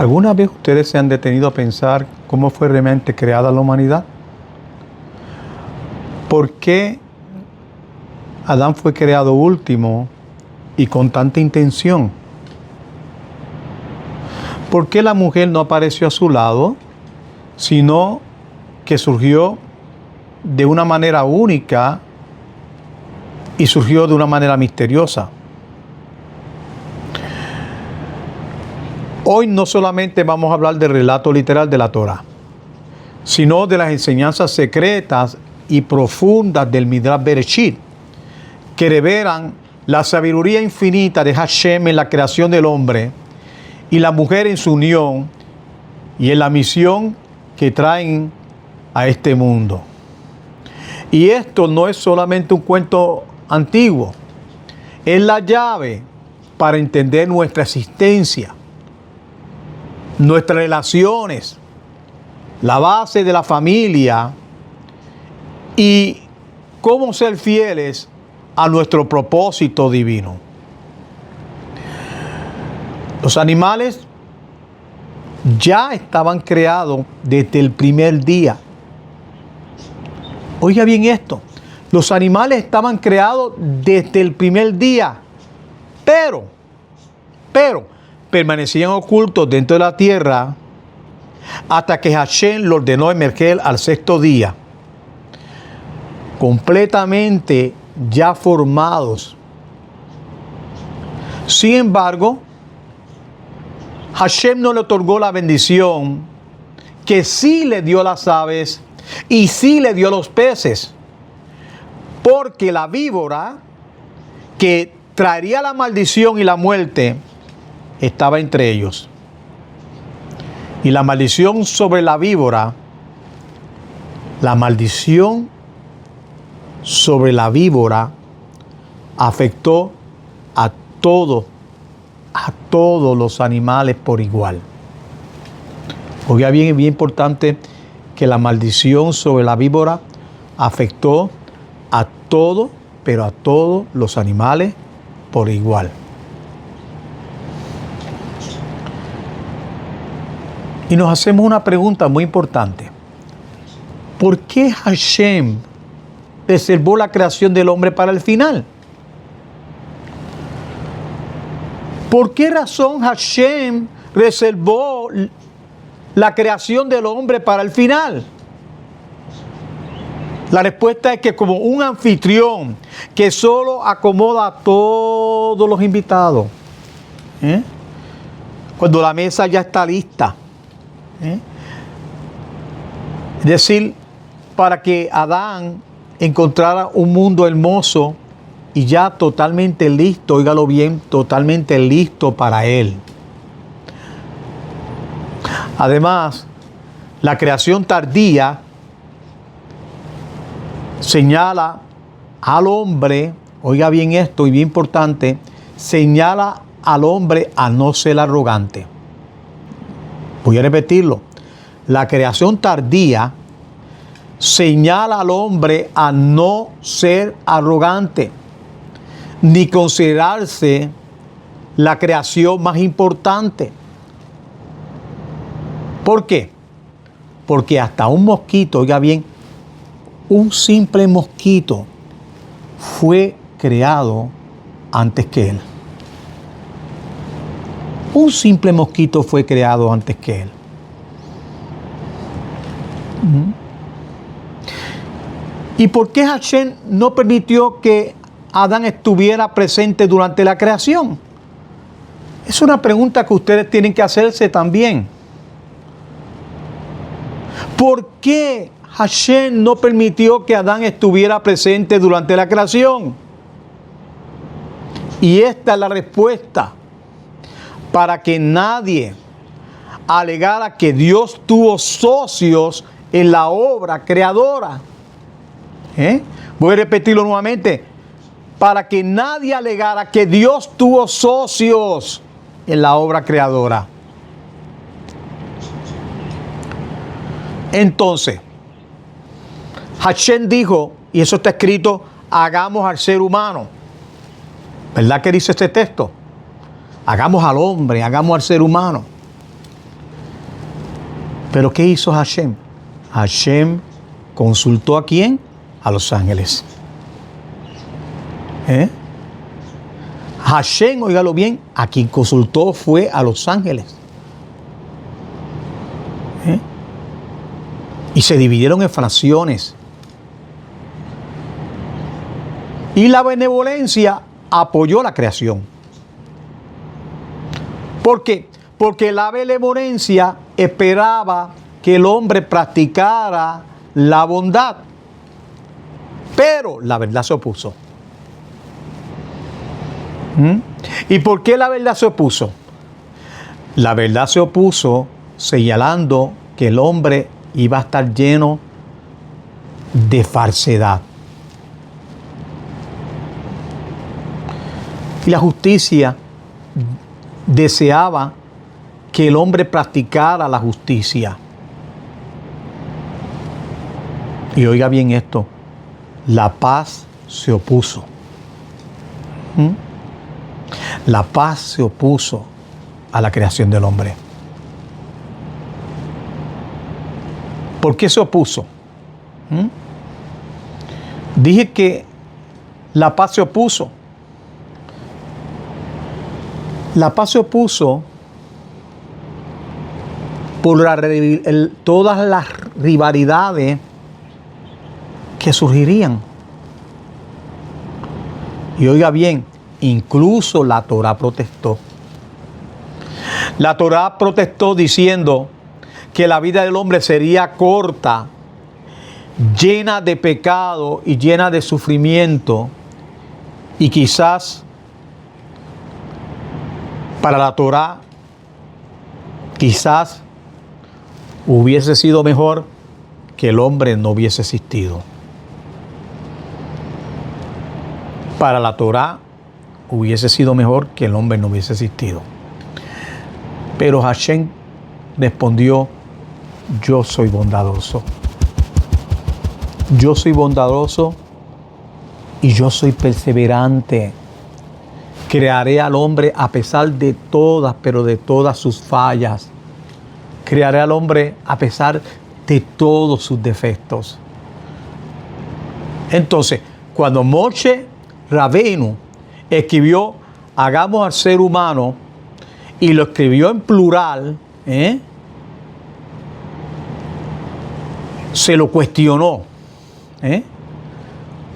¿Alguna vez ustedes se han detenido a pensar cómo fue realmente creada la humanidad? ¿Por qué Adán fue creado último y con tanta intención? ¿Por qué la mujer no apareció a su lado, sino que surgió de una manera única y surgió de una manera misteriosa? Hoy no solamente vamos a hablar del relato literal de la Torá, sino de las enseñanzas secretas y profundas del Midrash Bereshit, que revelan la sabiduría infinita de Hashem en la creación del hombre y la mujer en su unión y en la misión que traen a este mundo. Y esto no es solamente un cuento antiguo, es la llave para entender nuestra existencia, nuestras relaciones, la base de la familia y cómo ser fieles a nuestro propósito divino. Los animales ya estaban creados desde el primer día. Oiga bien esto, los animales estaban creados desde el primer día, pero permanecían ocultos dentro de la tierra hasta que Hashem lo ordenó emerger al sexto día, completamente ya formados. Sin embargo, Hashem no le otorgó la bendición que sí le dio a las aves y sí le dio a los peces, porque la víbora que traería la maldición y la muerte estaba entre ellos. Y la maldición sobre la víbora, afectó a todos los animales por igual. Oiga bien, es bien importante que la maldición sobre la víbora afectó a todos, pero a todos los animales por igual. Y nos hacemos una pregunta muy importante. ¿Por qué Hashem reservó la creación del hombre para el final? ¿Por qué razón Hashem reservó la creación del hombre para el final? La respuesta es que como un anfitrión que solo acomoda a todos los invitados, cuando la mesa ya está lista, es decir, para que Adán encontrara un mundo hermoso y ya totalmente listo, óigalo bien, totalmente listo para él. Además, la creación tardía señala al hombre, oiga bien esto y bien importante, señala al hombre a no ser arrogante. Voy a repetirlo. La creación tardía señala al hombre a no ser arrogante, ni considerarse la creación más importante. ¿Por qué? Porque hasta un mosquito, oiga bien, un simple mosquito fue creado antes que él. Un simple mosquito fue creado antes que él. ¿Y por qué Hashem no permitió que Adán estuviera presente durante la creación? Es una pregunta que ustedes tienen que hacerse también. ¿Por qué Hashem no permitió que Adán estuviera presente durante la creación? Y esta es la respuesta. Para que nadie alegara que Dios tuvo socios en la obra creadora. Voy a repetirlo nuevamente. Para que nadie alegara que Dios tuvo socios en la obra creadora. Entonces, Hashem dijo, y eso está escrito, hagamos al ser humano. ¿Verdad que dice este texto? Hagamos al hombre, hagamos al ser humano. Pero ¿qué hizo Hashem? Hashem consultó ¿a quién? A los ángeles. Hashem, óigalo bien, a quien consultó fue a los ángeles. Y se dividieron en fracciones. Y la benevolencia apoyó la creación. ¿Por qué? Porque la benevolencia esperaba que el hombre practicara la bondad. Pero la verdad se opuso. ¿Y por qué la verdad se opuso? La verdad se opuso señalando que el hombre iba a estar lleno de falsedad. Y la justicia deseaba que el hombre practicara la justicia. Y oiga bien esto, la paz se opuso. La paz se opuso a la creación del hombre. ¿Por qué se opuso? Dije que la paz se opuso. La paz se opuso por todas las rivalidades que surgirían. Y oiga bien, incluso la Torá protestó. La Torá protestó diciendo que la vida del hombre sería corta, llena de pecado y llena de sufrimiento. Y quizás para la Torá, quizás hubiese sido mejor que el hombre no hubiese existido. Para la Torá hubiese sido mejor que el hombre no hubiese existido. Pero Hashem respondió: yo soy bondadoso. Yo soy bondadoso y yo soy perseverante. Crearé al hombre a pesar de todas, pero de todas sus fallas. Crearé al hombre a pesar de todos sus defectos. Entonces, cuando Moshe Rabbeinu escribió hagamos al ser humano y lo escribió en plural, se lo cuestionó.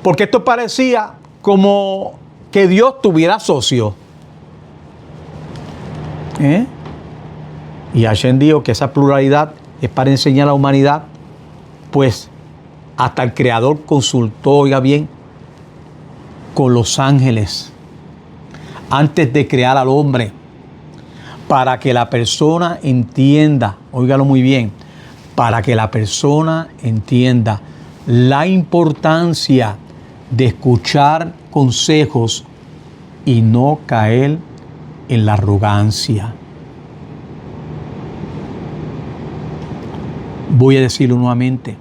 Porque esto parecía como que Dios tuviera socio. Y Hashem dijo que esa pluralidad es para enseñar a la humanidad, pues hasta el Creador consultó, oiga bien, con los ángeles antes de crear al hombre, para que la persona entienda, óigalo muy bien, para que la persona entienda la importancia de escuchar consejos y no caer en la arrogancia. Voy a decirlo nuevamente,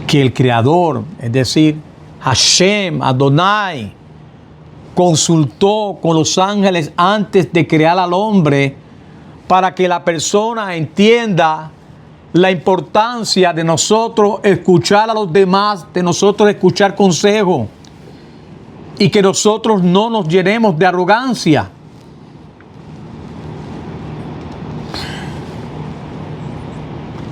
que el Creador, es decir, Hashem, Adonai, consultó con los ángeles antes de crear al hombre para que la persona entienda la importancia de nosotros escuchar a los demás, de nosotros escuchar consejos y que nosotros no nos llenemos de arrogancia.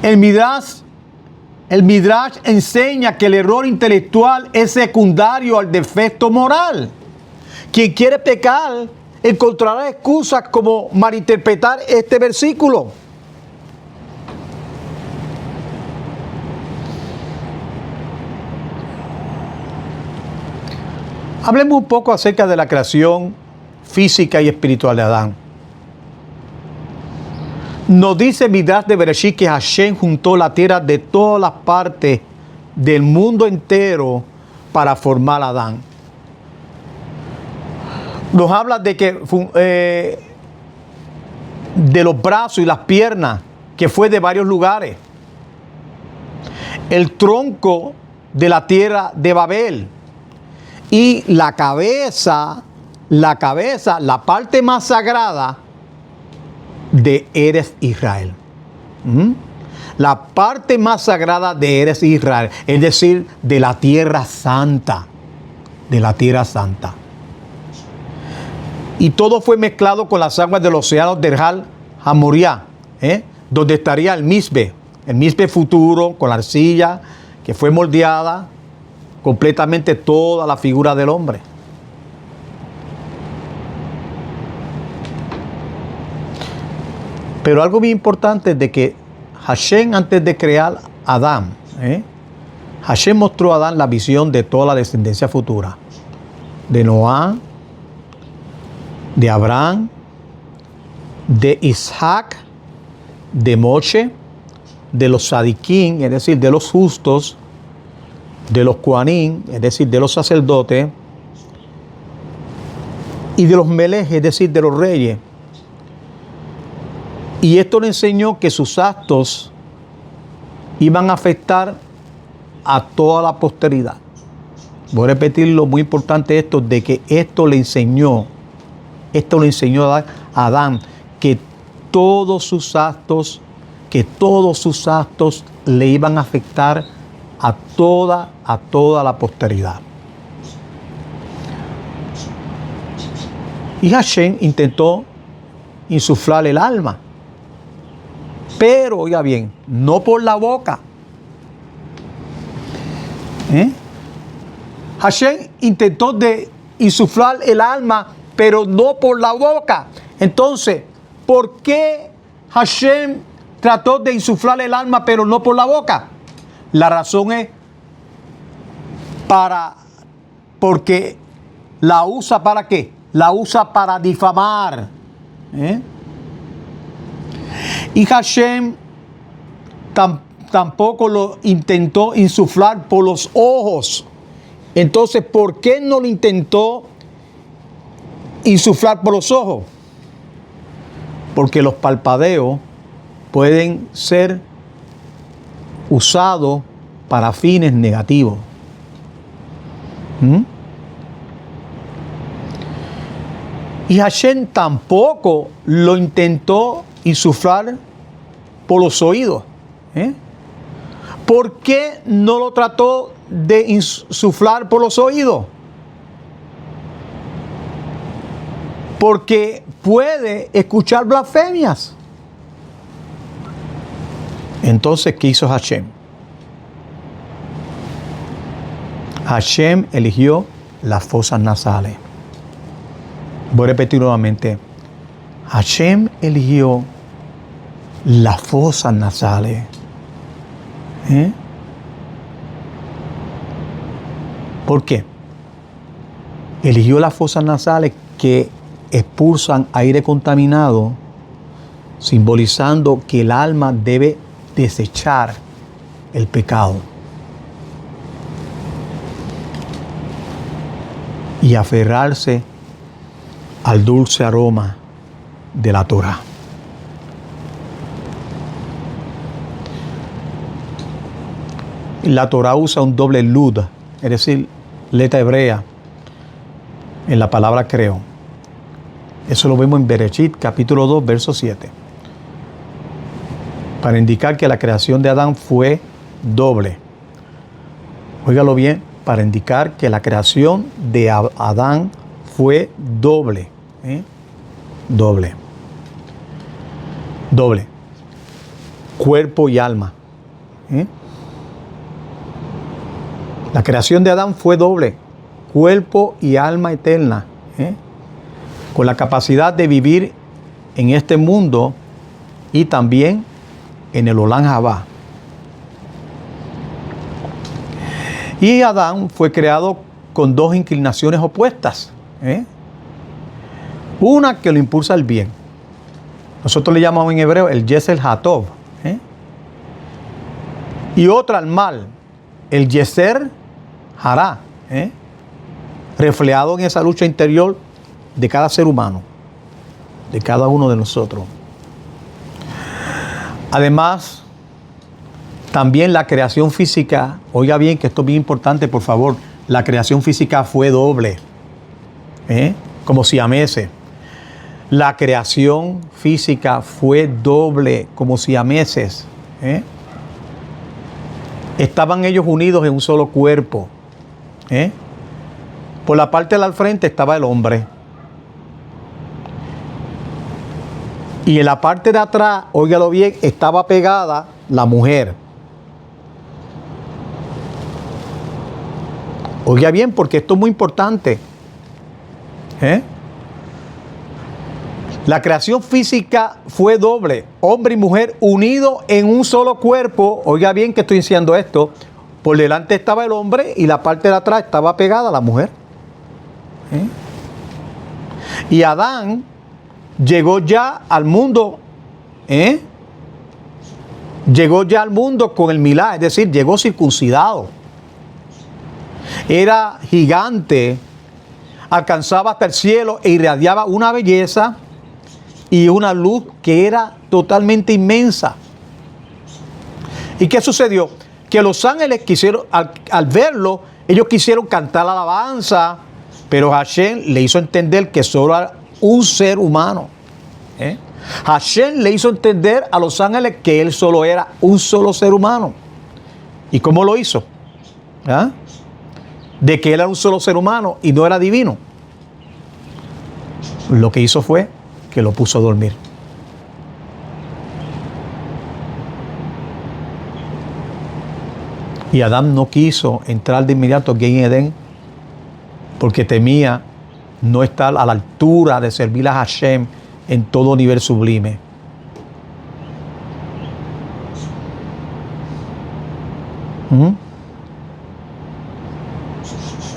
El Midrash enseña que el error intelectual es secundario al defecto moral. Quien quiere pecar encontrará excusas como malinterpretar este versículo. Hablemos un poco acerca de la creación física y espiritual de Adán. Nos dice Midrash de Bereshit que Hashem juntó la tierra de todas las partes del mundo entero para formar a Adán. Nos habla de que de los brazos y las piernas, que fue de varios lugares. El tronco de la tierra de Babel. Y la cabeza, la parte más sagrada de Eretz Israel. ¿Mm? La parte más sagrada de Eretz Israel, es decir, de la tierra santa. De la tierra santa. Y todo fue mezclado con las aguas del océano de Erjal Hamoriá, donde estaría el misbe futuro, con la arcilla que fue moldeada completamente toda la figura del hombre. Pero algo bien importante es de que Hashem, antes de crear a Adán, Hashem mostró a Adán la visión de toda la descendencia futura. De Noah, de Abraham, de Isaac, de Moshe, de los Sadiquín, es decir, de los justos, de los Kohanim, es decir, de los sacerdotes, y de los Melech, es decir, de los reyes. Y esto le enseñó que sus actos iban a afectar a toda la posteridad. Voy a repetir lo muy importante esto, de que esto le enseñó a Adán, que todos sus actos le iban a afectar a toda la posteridad. Y Hashem intentó insuflar el alma. Pero, oiga bien, no por la boca. Hashem intentó de insuflar el alma, pero no por la boca. Entonces, ¿por qué Hashem trató de insuflar el alma, pero no por la boca? La razón es porque la usa ¿para qué? La usa para difamar. Y Hashem tampoco lo intentó insuflar por los ojos. Entonces, ¿por qué no lo intentó insuflar por los ojos? Porque los palpadeos pueden ser usados para fines negativos. Y Hashem tampoco lo intentó insuflar por los oídos. ¿Por qué no lo trató de insuflar por los oídos? Porque puede escuchar blasfemias. Entonces, ¿qué hizo Hashem? Hashem eligió las fosas nasales. Voy a repetir nuevamente. Hashem eligió las fosas nasales. ¿Por qué? Eligió las fosas nasales que expulsan aire contaminado, simbolizando que el alma debe desechar el pecado y aferrarse al dulce aroma de la Torah. La Torah usa un doble lud, es decir, letra hebrea, en la palabra creo. Eso lo vemos en Bereshit, capítulo 2, verso 7. Para indicar que la creación de Adán fue doble. Óigalo bien, para indicar que la creación de Adán fue doble. Doble. Cuerpo y alma. La creación de Adán fue doble. Cuerpo y alma eterna. Con la capacidad de vivir en este mundo y también en el Olam Habá. Y Adán fue creado con dos inclinaciones opuestas. Una que lo impulsa al bien. Nosotros le llamamos en hebreo el Yeser Hatov. Y otra al mal, el Yeser Hará. Reflejado en esa lucha interior de cada ser humano, de cada uno de nosotros. Además, también la creación física, oiga bien que esto es bien importante, por favor, la creación física fue doble, como siameses. La creación física fue doble, como siameses. Estaban ellos unidos en un solo cuerpo. Por la parte del frente estaba el hombre. Y en la parte de atrás, óigalo bien, estaba pegada la mujer. Oiga bien, porque esto es muy importante. La creación física fue doble, hombre y mujer unidos en un solo cuerpo. Oiga bien que estoy diciendo esto. Por delante estaba el hombre y la parte de atrás estaba pegada la mujer. Y Adán llegó ya al mundo, llegó ya al mundo con el milagro, es decir, llegó circuncidado. Era gigante, alcanzaba hasta el cielo e irradiaba una belleza y una luz que era totalmente inmensa. ¿Y qué sucedió? Que los ángeles quisieron, al verlo, ellos quisieron cantar la alabanza, pero Hashem le hizo entender que solo era un ser humano. Hashem le hizo entender a los ángeles que él solo era un solo ser humano. ¿Y cómo lo hizo? De que él era un solo ser humano y no era divino. Lo que hizo fue que lo puso a dormir. Y Adán no quiso entrar de inmediato aquí en Edén porque temía no estar a la altura de servir a Hashem en todo nivel sublime.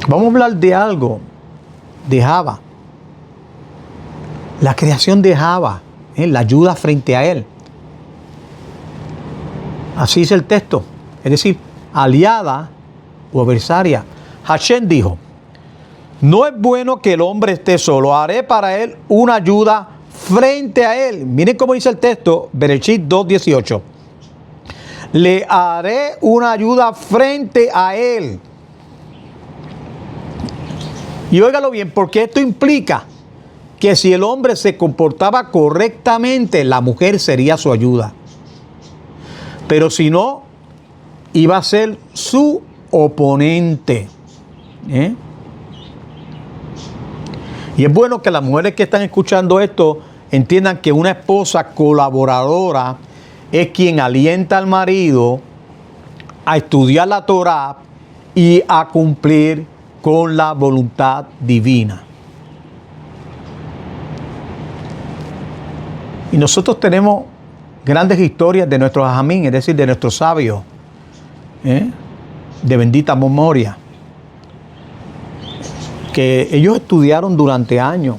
Vamos a hablar de algo, de Java. La creación de Java, la ayuda frente a él. Así dice el texto, es decir, aliada o adversaria. Hashem dijo: no es bueno que el hombre esté solo, haré para él una ayuda frente a él. Miren cómo dice el texto, Bereshit 2:18. Le haré una ayuda frente a él. Y óigalo bien, porque esto implica que si el hombre se comportaba correctamente, la mujer sería su ayuda. Pero si no, iba a ser su oponente. Y es bueno que las mujeres que están escuchando esto entiendan que una esposa colaboradora es quien alienta al marido a estudiar la Torá y a cumplir con la voluntad divina. Y nosotros tenemos grandes historias de nuestros ajamín, es decir, de nuestros sabios, de bendita memoria, que ellos estudiaron durante años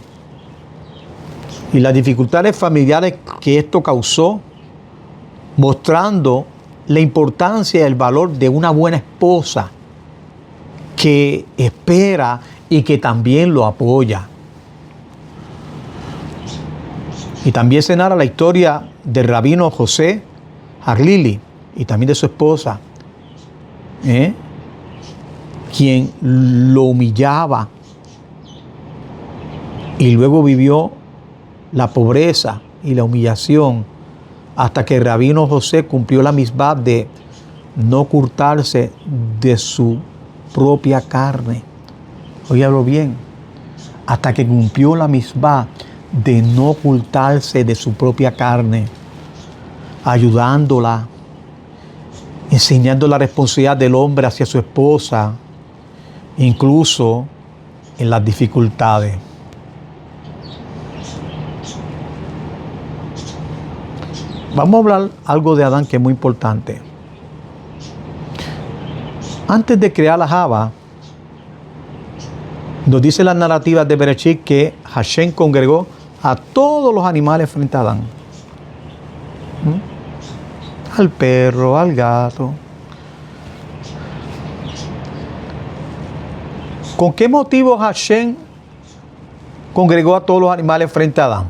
y las dificultades familiares que esto causó, mostrando la importancia y el valor de una buena esposa que espera y que también lo apoya. Y también se narra la historia del rabino José Harlili y también de su esposa, quien lo humillaba y luego vivió la pobreza y la humillación hasta que el rabino José cumplió la misbah de no ocultarse de su propia carne. Óigalo bien, hasta que cumplió la misbah de no ocultarse de su propia carne, ayudándola, enseñando la responsabilidad del hombre hacia su esposa, incluso en las dificultades. Vamos a hablar algo de Adán que es muy importante. Antes de crear la Java, nos dice las narrativas de Bereshit que Hashem congregó a todos los animales frente a Adán. Al perro, al gato. ¿Con qué motivo Hashem congregó a todos los animales frente a Adán?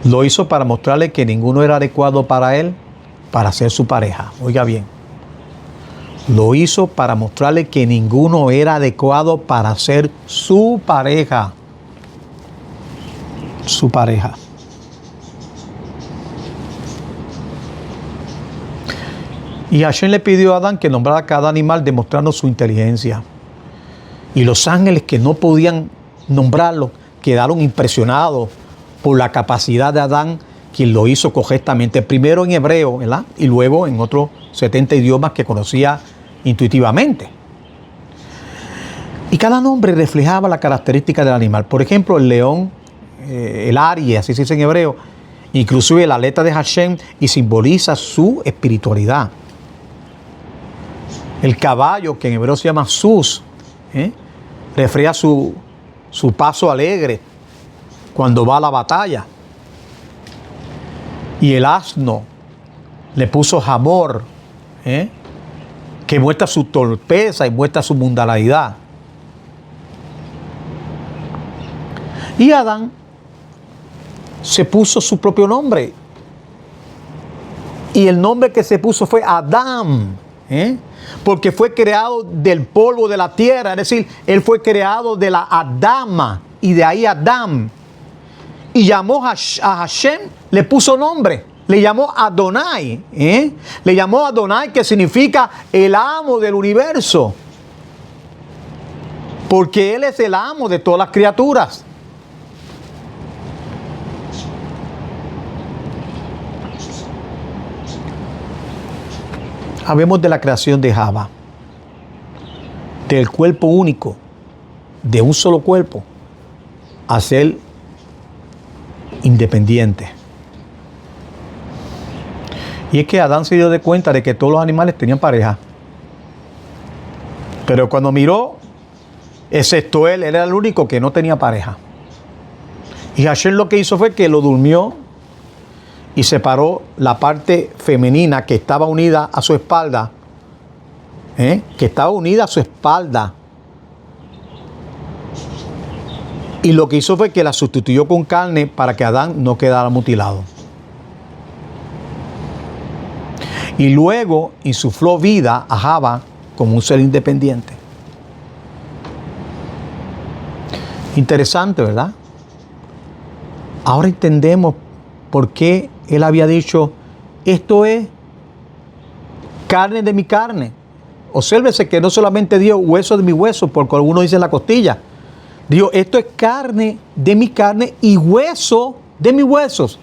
Lo hizo para mostrarle que ninguno era adecuado para él para ser su pareja. Oiga bien. Lo hizo para mostrarle que ninguno era adecuado para ser su pareja. su pareja. Y Hashem le pidió a Adán que nombrara cada animal demostrando su inteligencia. Y los ángeles que no podían nombrarlo quedaron impresionados por la capacidad de Adán, quien lo hizo correctamente, primero en hebreo, ¿verdad? Y luego en otros 70 idiomas que conocía intuitivamente. Y cada nombre reflejaba la característica del animal. Por ejemplo, el león, el Aries, así se dice en hebreo, inclusive la aleta de Hashem, y simboliza su espiritualidad. El caballo, que en hebreo se llama sus, refleja su paso alegre cuando va a la batalla. Y el asno le puso Hamor, que muestra su torpeza y muestra su mundanalidad. Y Adán se puso su propio nombre. Y el nombre que se puso fue Adán, porque fue creado del polvo de la tierra. Es decir, él fue creado de la Adama, y de ahí Adán. Y llamó a Hashem, le puso nombre. Le llamó Adonai. Le llamó Adonai, que significa el amo del universo. Porque él es el amo de todas las criaturas. Hablemos de la creación de Java, del cuerpo único, de un solo cuerpo, a ser independiente. Y es que Adán se dio de cuenta de que todos los animales tenían pareja. Pero cuando miró, excepto él era el único que no tenía pareja. Y Hashem lo que hizo fue que lo durmió y separó la parte femenina que estaba unida a su espalda, y lo que hizo fue que la sustituyó con carne para que Adán no quedara mutilado. Y luego insufló vida a Java como un ser independiente. Interesante, ¿verdad? Ahora entendemos por qué él había dicho, esto es carne de mi carne. Obsérvese que no solamente dio hueso de mi hueso, porque algunos dicen la costilla. Dijo, esto es carne de mi carne y hueso de mis huesos.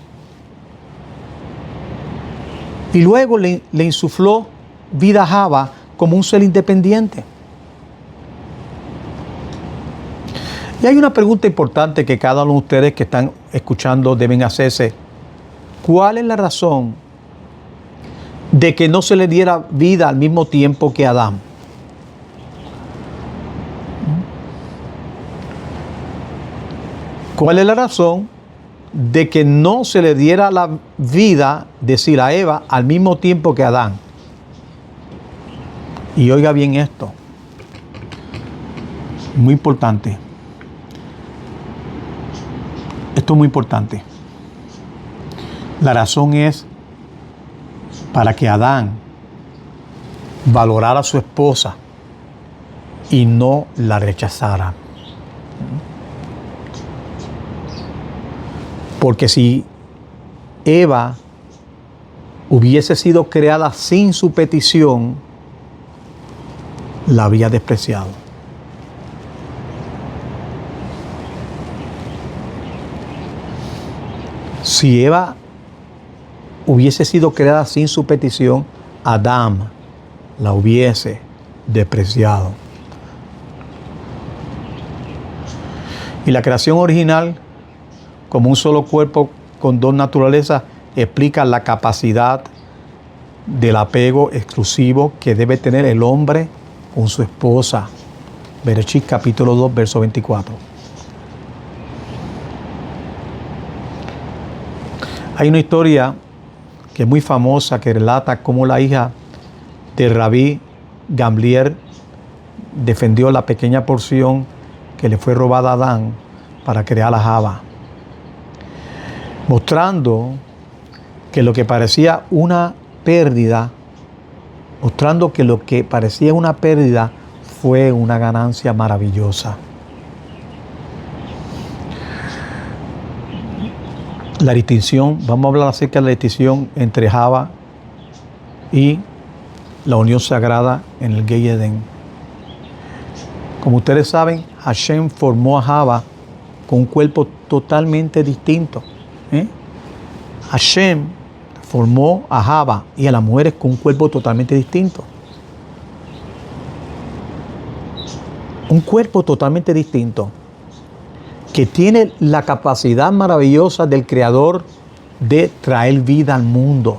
Y luego le insufló vida a Java como un ser independiente. Y hay una pregunta importante que cada uno de ustedes que están escuchando deben hacerse. ¿Cuál es la razón de que no se le diera vida al mismo tiempo que a Adán? ¿Cuál es la razón de que no se le diera la vida, decir, a Eva al mismo tiempo que a Adán? Y oiga bien esto, muy importante. Esto es muy importante. La razón es para que Adán valorara a su esposa y no la rechazara. Porque si Eva hubiese sido creada sin su petición, la había despreciado. Si Eva hubiese sido creada sin su petición, Adán la hubiese despreciado. Y la creación original, como un solo cuerpo con dos naturalezas, explica la capacidad del apego exclusivo que debe tener el hombre con su esposa. Bereshit capítulo 2, verso 24. Hay una historia que es muy famosa que relata cómo la hija de Rabí Gamliel defendió la pequeña porción que le fue robada a Adán para crear a Java, mostrando que lo que parecía una pérdida, fue una ganancia maravillosa. la distinción, vamos a hablar acerca de la distinción entre Java y la unión sagrada en el Gan Edén. Como ustedes saben, Hashem formó a Java con un cuerpo totalmente distinto. Hashem formó a Java y a las mujeres con un cuerpo totalmente distinto. Un cuerpo totalmente distinto que tiene la capacidad maravillosa del Creador de traer vida al mundo.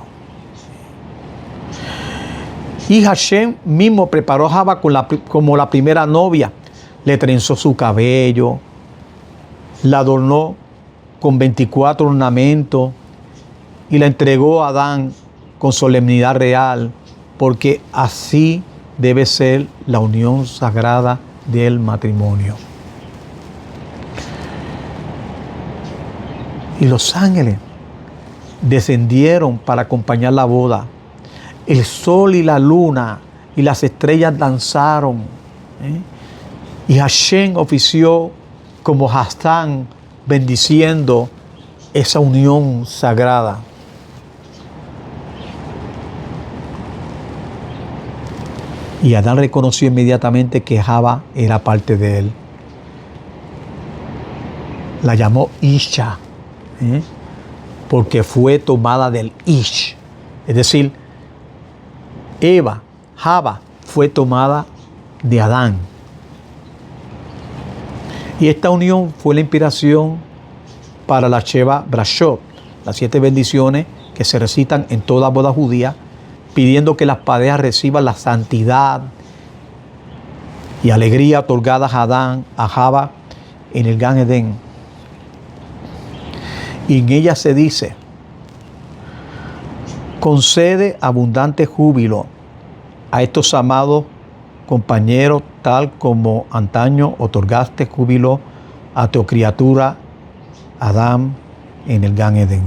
Y Hashem mismo preparó a Java como la primera novia. Le trenzó su cabello, la adornó con 24 ornamentos y la entregó a Adán con solemnidad real, porque así debe ser la unión sagrada del matrimonio. Y los ángeles descendieron para acompañar la boda. El sol y la luna y las estrellas danzaron. Y Hashem ofició como Hassan, bendiciendo esa unión sagrada. Y Adán reconoció inmediatamente que Java era parte de él. La llamó Isha, porque fue tomada del Ish. Es decir, Java fue tomada de Adán. Y esta unión fue la inspiración para la Sheva Brashot, las 7 bendiciones que se recitan en toda boda judía, pidiendo que las parejas reciban la santidad y alegría otorgadas a Adán, a Java, en el Gan Edén. Y en ella se dice: concede abundante júbilo a estos amados compañeros, tal como antaño otorgaste júbilo a tu criatura Adán en el Gan Edén.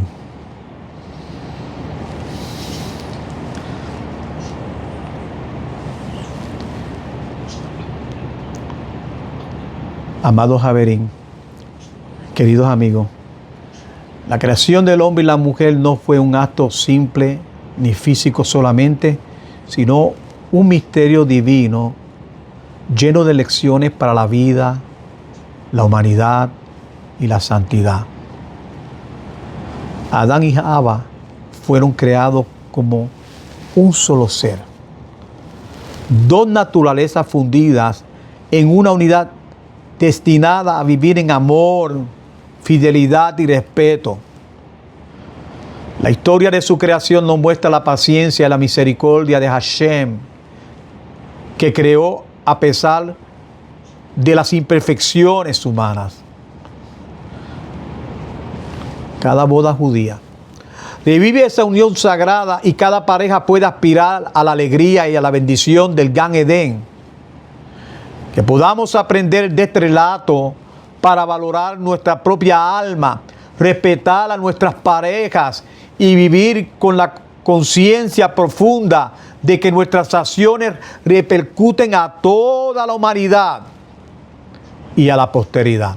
Amados Javerín, queridos amigos, la creación del hombre y la mujer no fue un acto simple ni físico solamente, sino un misterio divino lleno de lecciones para la vida, la humanidad y la santidad. Adán y Java fueron creados como un solo ser, dos naturalezas fundidas en una unidad destinada a vivir en amor, fidelidad y respeto. La historia de su creación nos muestra la paciencia y la misericordia de Hashem, que creó a pesar de las imperfecciones humanas. Cada boda judía revive esa unión sagrada y cada pareja puede aspirar a la alegría y a la bendición del Gan Edén. Que podamos aprender de este relato para valorar nuestra propia alma, respetar a nuestras parejas y vivir con la conciencia profunda de que nuestras acciones repercuten a toda la humanidad y a la posteridad.